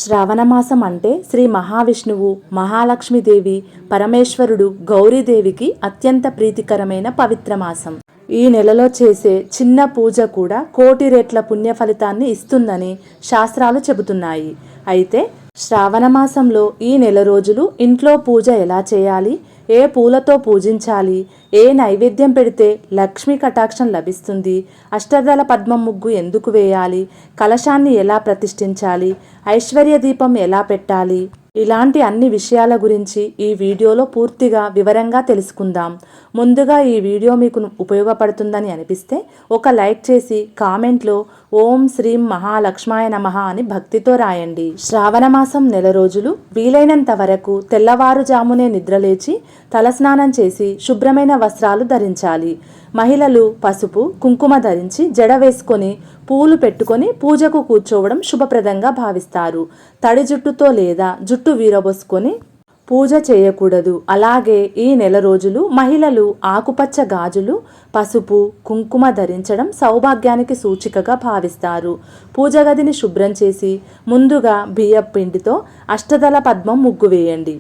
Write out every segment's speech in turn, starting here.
శ్రావణమాసం అంటే శ్రీ మహావిష్ణువు, మహాలక్ష్మీదేవి, పరమేశ్వరుడు, గౌరీదేవికి అత్యంత ప్రీతికరమైన పవిత్ర మాసం. ఈ నెలలో చేసే చిన్న పూజ కూడా కోటి రెట్ల పుణ్య ఫలితాన్ని ఇస్తుందని శాస్త్రాలు చెబుతున్నాయి. అయితే శ్రావణమాసంలో ఈ నెల రోజులు ఇంట్లో పూజ ఎలా చేయాలి, ఏ పూలతో పూజించాలి, ఏ నైవేద్యం పెడితే లక్ష్మీ కటాక్షం లభిస్తుంది, అష్టదళ పద్మం ముగ్గు ఎందుకు వేయాలి, కలశాన్ని ఎలా ప్రతిష్ఠించాలి, ఐశ్వర్య దీపం ఎలా పెట్టాలి, ఇలాంటి అన్ని విషయాల గురించి ఈ వీడియోలో పూర్తిగా వివరంగా తెలుసుకుందాం. ముందుగా ఈ వీడియో మీకు ఉపయోగపడుతుందని అనిపిస్తే ఒక లైక్ చేసి కామెంట్లో ఓం శ్రీం మహాలక్ష్మాయ నమః అని భక్తితో రాయండి. శ్రావణమాసం నెల రోజులు వీలైనంత వరకు తెల్లవారుజామునే నిద్రలేచి తలస్నానం చేసి శుభ్రమైన వస్త్రాలు ధరించాలి. మహిళలు పసుపు కుంకుమ ధరించి జడ వేసుకొని పూలు పెట్టుకొని పూజకు కూర్చోవడం శుభప్రదంగా భావిస్తారు. తడి జుట్టుతో లేదా జుట్టు వీరబోసుకొని పూజ చేయకూడదు. అలాగే ఈ నెల రోజులు మహిళలు ఆకుపచ్చ గాజులు, పసుపు కుంకుమ ధరించడం సౌభాగ్యానికి సూచికగా భావిస్తారు. పూజ గదిని శుభ్రం చేసి ముందుగా బియ్యం పిండితో అష్టదళ పద్మం ముగ్గు వేయండి.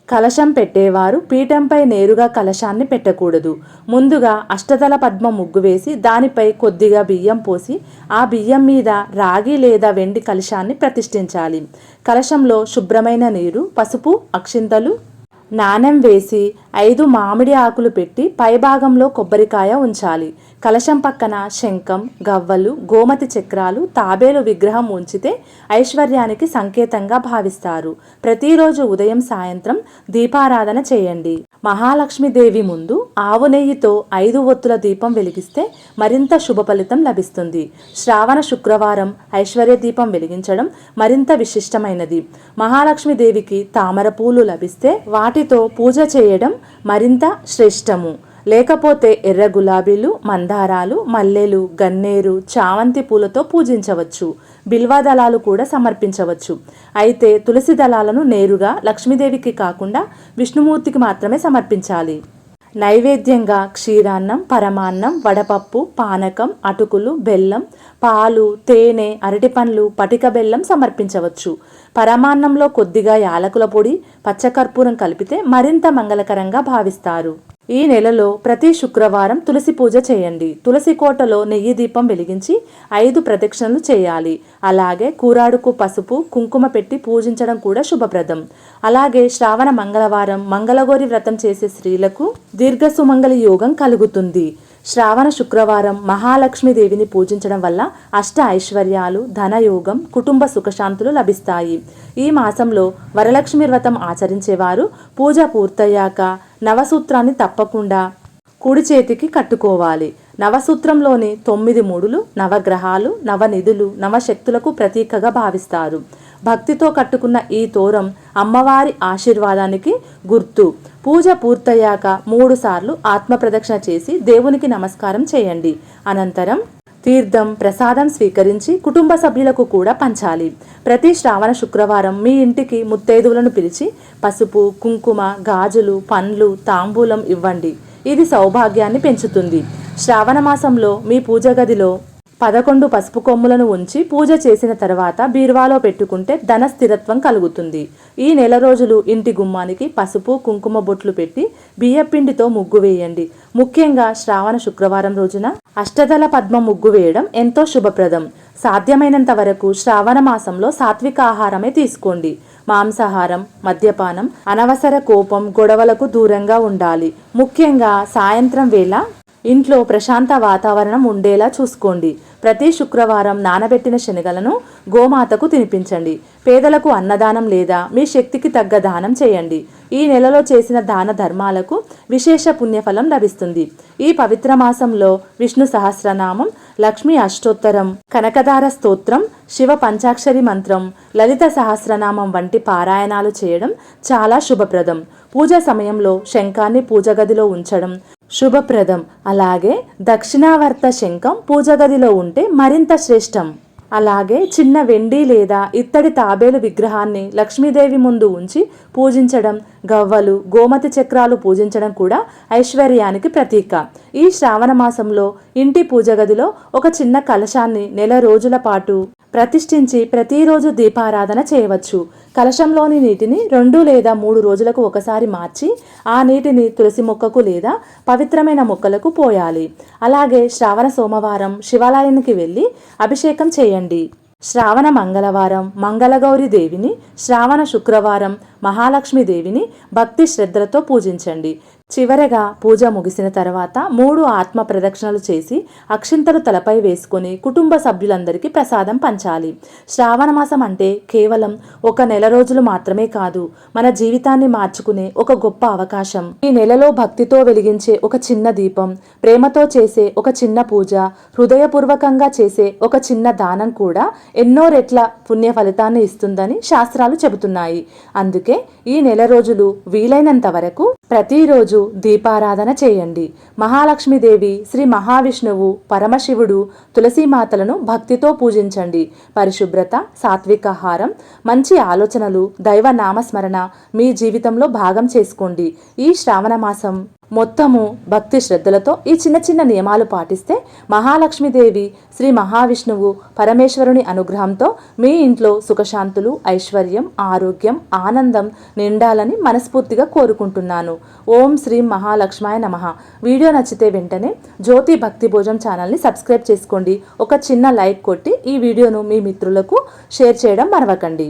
కలశం పెట్టేవారు పీఠంపై నేరుగా కలశాన్ని పెట్టకూడదు. ముందుగా అష్టదళ పద్మ ముగ్గు వేసి దానిపై కొద్దిగా బియ్యం పోసి ఆ బియ్యం మీద రాగి లేదా వెండి కలశాన్ని ప్రతిష్ఠించాలి. కలశంలో శుభ్రమైన నీరు, పసుపు, అక్షింతలు, నాణెం వేసి 5 మామిడి ఆకులు పెట్టి పైభాగంలో కొబ్బరికాయ ఉంచాలి. కలశం పక్కన శంఖం, గవ్వలు, గోమతి చక్రాలు, తాబేలు విగ్రహం ఉంచితే ఐశ్వర్యానికి సంకేతంగా భావిస్తారు. ప్రతిరోజు ఉదయం సాయంత్రం దీపారాధన చేయండి. మహాలక్ష్మీదేవి ముందు ఆవు నెయ్యితో 5 ఒత్తుల దీపం వెలిగిస్తే మరింత శుభ ఫలితం లభిస్తుంది. శ్రావణ శుక్రవారం ఐశ్వర్య దీపం వెలిగించడం మరింత విశిష్టమైనది. మహాలక్ష్మీదేవికి తామర పూలు లభిస్తే వాటితో పూజ చేయడం మరింత శ్రేష్టము. లేకపోతే ఎర్ర గులాబీలు, మందారాలు, మల్లెలు, గన్నేరు, చామంతి పూలతో పూజించవచ్చు. బిల్వదళాలు కూడా సమర్పించవచ్చు. అయితే తులసి దళాలను నేరుగా లక్ష్మీదేవికి కాకుండా విష్ణుమూర్తికి మాత్రమే సమర్పించాలి. నైవేద్యంగా క్షీరాన్నం, పరమాన్నం, వడపప్పు, పానకం, అటుకులు, బెల్లం, పాలు, తేనె, అరటిపండ్లు, పటిక బెల్లం సమర్పించవచ్చు. పరమాన్నంలో కొద్దిగా యాలకుల పొడి, పచ్చకర్పూరం కలిపితే మరింత మంగళకరంగా భావిస్తారు. ఈ నెలలో ప్రతి శుక్రవారం తులసి పూజ చేయండి. తులసి కోటలో నెయ్యి దీపం వెలిగించి 5 ప్రదక్షిణలు చేయాలి. అలాగే కూరాడుకు పసుపు కుంకుమ పెట్టి పూజించడం కూడా శుభప్రదం. అలాగే శ్రావణ మంగళవారం మంగళగౌరి వ్రతం చేసే స్త్రీలకు దీర్ఘ సుమంగళి యోగం కలుగుతుంది. శ్రావణ శుక్రవారం మహాలక్ష్మీదేవిని పూజించడం వల్ల అష్ట ఐశ్వర్యాలు, ధనయోగం, కుటుంబ సుఖశాంతులు లభిస్తాయి. ఈ మాసంలో వరలక్ష్మి వ్రతం ఆచరించేవారు పూజ పూర్తయ్యాక నవసూత్రాన్ని తప్పకుండా కుడి చేతికి కట్టుకోవాలి. నవసూత్రంలోని 9 ముడులు నవగ్రహాలు, నవనిధులు, నవశక్తులకు ప్రతీకగా భావిస్తారు. భక్తితో కట్టుకున్న ఈ తోరం అమ్మవారి ఆశీర్వాదానికి గుర్తు. పూజ పూర్తయ్యాక 3 సార్లు ఆత్మప్రదక్షిణ చేసి దేవునికి నమస్కారం చేయండి. అనంతరం తీర్థం, ప్రసాదం స్వీకరించి కుటుంబ సభ్యులకు కూడా పంచాలి. ప్రతి శ్రావణ శుక్రవారం మీ ఇంటికి ముత్తైదువులను పిలిచి పసుపు, కుంకుమ, గాజులు, పండ్లు, తాంబూలం ఇవ్వండి. ఇది సౌభాగ్యాన్ని పెంచుతుంది. శ్రావణ మాసంలో మీ పూజ గదిలో 11 పసుపు కొమ్ములను ఉంచి పూజ చేసిన తర్వాత బీరువాలో పెట్టుకుంటే ధన స్థిరత్వం కలుగుతుంది. ఈ నెల రోజులు ఇంటి గుమ్మానికి పసుపు కుంకుమ బొట్లు పెట్టి బియ్యపిండితో ముగ్గు వేయండి. ముఖ్యంగా శ్రావణ శుక్రవారం రోజున అష్టదళ పద్మ ముగ్గు వేయడం ఎంతో శుభప్రదం. సాధ్యమైనంత వరకు శ్రావణ మాసంలో సాత్విక ఆహారమే తీసుకోండి. మాంసాహారం, మద్యపానం, అనవసర కోపం, గొడవలకు దూరంగా ఉండాలి. ముఖ్యంగా సాయంత్రం వేళ ఇంట్లో ప్రశాంత వాతావరణం ఉండేలా చూసుకోండి. ప్రతి శుక్రవారం నానబెట్టిన శనగలను గోమాతకు తినిపించండి. పేదలకు అన్నదానం లేదా మీ శక్తికి తగ్గ దానం చేయండి. ఈ నెలలో చేసిన దాన ధర్మాలకు విశేష పుణ్యఫలం లభిస్తుంది. ఈ పవిత్ర మాసంలో విష్ణు సహస్రనామం, లక్ష్మీ అష్టోత్తరం, కనకదార స్తోత్రం, శివ పంచాక్షరి మంత్రం, లలిత సహస్రనామం వంటి పారాయణాలు చేయడం చాలా శుభప్రదం. పూజ సమయంలో శంఖాన్ని పూజ గదిలో ఉంచడం శుభప్రదం. అలాగే దక్షిణావర్త శంఖం పూజ గదిలో ఉంటే మరింత శ్రేష్టం. అలాగే చిన్న వెండి లేదా ఇత్తడి తాబేలు విగ్రహాన్ని లక్ష్మీదేవి ముందు ఉంచి పూజించడం, గవ్వలు, గోమతి చక్రాలు పూజించడం కూడా ఐశ్వర్యానికి ప్రతీక. ఈ శ్రావణ మాసంలో ఇంటి పూజ గదిలో ఒక చిన్న కలశాన్ని నెల రోజుల పాటు ప్రతిష్ఠించి ప్రతిరోజు దీపారాధన చేయవచ్చు. కలశంలోని నీటిని 2 లేదా 3 రోజులకు ఒకసారి మార్చి ఆ నీటిని తులసి మొక్కకు లేదా పవిత్రమైన మొక్కలకు పోయాలి. అలాగే శ్రావణ సోమవారం శివాలయానికి వెళ్ళి అభిషేకం చేయండి. శ్రావణ మంగళవారం మంగళగౌరి దేవిని, శ్రావణ శుక్రవారం మహాలక్ష్మి దేవిని భక్తి శ్రద్ధలతో పూజించండి. చివరగా పూజ ముగిసిన తర్వాత 3 ఆత్మ ప్రదక్షిణలు చేసి అక్షింతలు తలపై వేసుకొని కుటుంబ సభ్యులందరికీ ప్రసాదం పంచాలి. శ్రావణ మాసం అంటే కేవలం ఒక నెల రోజులు మాత్రమే కాదు, మన జీవితాన్ని మార్చుకునే ఒక గొప్ప అవకాశం. ఈ నెలలో భక్తితో వెలిగించే ఒక చిన్న దీపం, ప్రేమతో చేసే ఒక చిన్న పూజ, హృదయపూర్వకంగా చేసే ఒక చిన్న దానం కూడా ఎన్నో రెట్ల పుణ్య ఫలితాన్ని ఇస్తుందని శాస్త్రాలు చెబుతున్నాయి. అందుకే ఈ నెల రోజులు వీలైనంత వరకు ప్రతిరోజు దీపారాధన చేయండి. మహాలక్ష్మీదేవి, శ్రీ మహావిష్ణువు, పరమశివుడు, తులసీమాతలను భక్తితో పూజించండి. పరిశుభ్రత, సాత్వికాహారం, మంచి ఆలోచనలు, దైవ నామస్మరణ మీ జీవితంలో భాగం చేసుకోండి. ఈ శ్రావణ మాసం మొత్తము భక్తి శ్రద్ధలతో ఈ చిన్న చిన్న నియమాలు పాటిస్తే మహాలక్ష్మీదేవి, శ్రీ మహావిష్ణువు, పరమేశ్వరుని అనుగ్రహంతో మీ ఇంట్లో సుఖశాంతులు, ఐశ్వర్యం, ఆరోగ్యం, ఆనందం నిండాలని మనస్ఫూర్తిగా కోరుకుంటున్నాను. ఓం శ్రీ మహాలక్ష్మాయ నమః. వీడియో నచ్చితే వెంటనే జ్యోతి భక్తి భోజనం ఛానల్ని సబ్స్క్రైబ్ చేసుకోండి. ఒక చిన్న లైక్ కొట్టి ఈ వీడియోను మీ మిత్రులకు షేర్ చేయడం మరవకండి.